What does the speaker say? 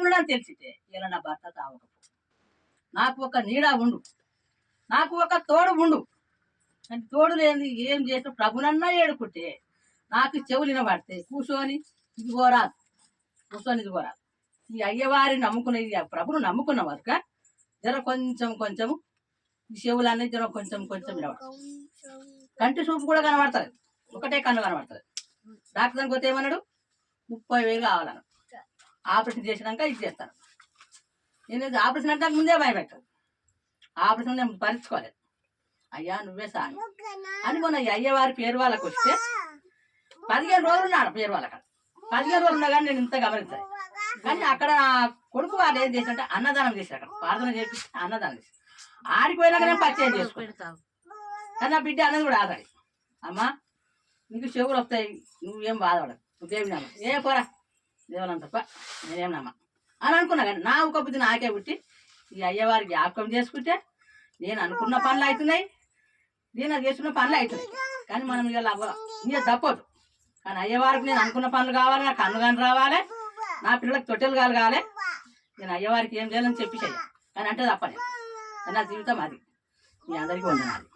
ఉండడం తెలిసితే ఇలా నా భర్త తావకపో, నాకు ఒక నీడ ఉండు, నాకు ఒక తోడు ఉండు. అంటే తోడు లేని ఏం చేసిన ప్రభునన్నా ఏడుకుంటే నాకు చెవులు వినబడితే కూర్చొని ఇది పోరాదు, కూర్చొని ఇది పోరాదు. ఈ అయ్యవారిని నమ్ముకునే ప్రభును నమ్ముకున్న వరక జర కొంచెం కొంచెం ఈ చెవులన్నీ జర కొంచెం కొంచెం వినబడతాయి. కంటి చూపు కూడా కనబడుతుంది, ఒకటే కన్ను కనబడుతుంది. డాక్టర్ దానికి పోతే ఏమన్నాడు, 30,000 కావాలను. ఆపరేషన్ చేసినాక ఇది చేస్తాను. నేను ఆపరేషన్ అంటే ముందే భయపెట్టాను. ఆపరేషన్ నేను భరించుకోలేదు. అయ్యా నువ్వే సాయం అని మొన్న అయ్యవారి పేరు వాళ్ళకి వస్తే 15 రోజులు ఉన్నాడు. పేరు వాళ్ళకి 15 రోజులు ఉన్నా కానీ నేను ఇంత గమనించాను. కానీ అక్కడ కొడుకు వాళ్ళు ఏం చేశారంటే అన్నదానం చేశారు. అక్కడ ప్రార్థన చేసి అన్నదానం చేశారు. ఆడిపోయినాక నేను పరిచయం చేసుకుంటాను. కానీ నా బిడ్డ అన్నది కూడా ఆదాలి. అమ్మా నీకు చెవులు వస్తాయి, నువ్వేం బాధపడదు, నువ్వేమి నమ్మ, ఏ పోరా దేవుని తప్ప నేనేం నమ్మ అని అనుకున్నా. కానీ నా ఒక బుద్ధి నాకే పుట్టి ఈ అయ్యవారికి జ్ఞాపకం చేసుకుంటే నేను అనుకున్న పనులు అవుతున్నాయి, నేను చేస్తున్న పనులు అవుతున్నాయి. కానీ మనం ఇక తప్పదు. కానీ అయ్యవారికి నేను అనుకున్న పనులు కావాలి, నాకు కన్ను కానీ రావాలి, నా పిల్లలకు తొట్టెలు కావాలి. నేను అయ్యవారికి ఏం చేయాలని చెప్పి చెయ్య కానీ అంటే తప్పలేదు. నా జీవితం అది. మీ అందరికీ వందనాలు.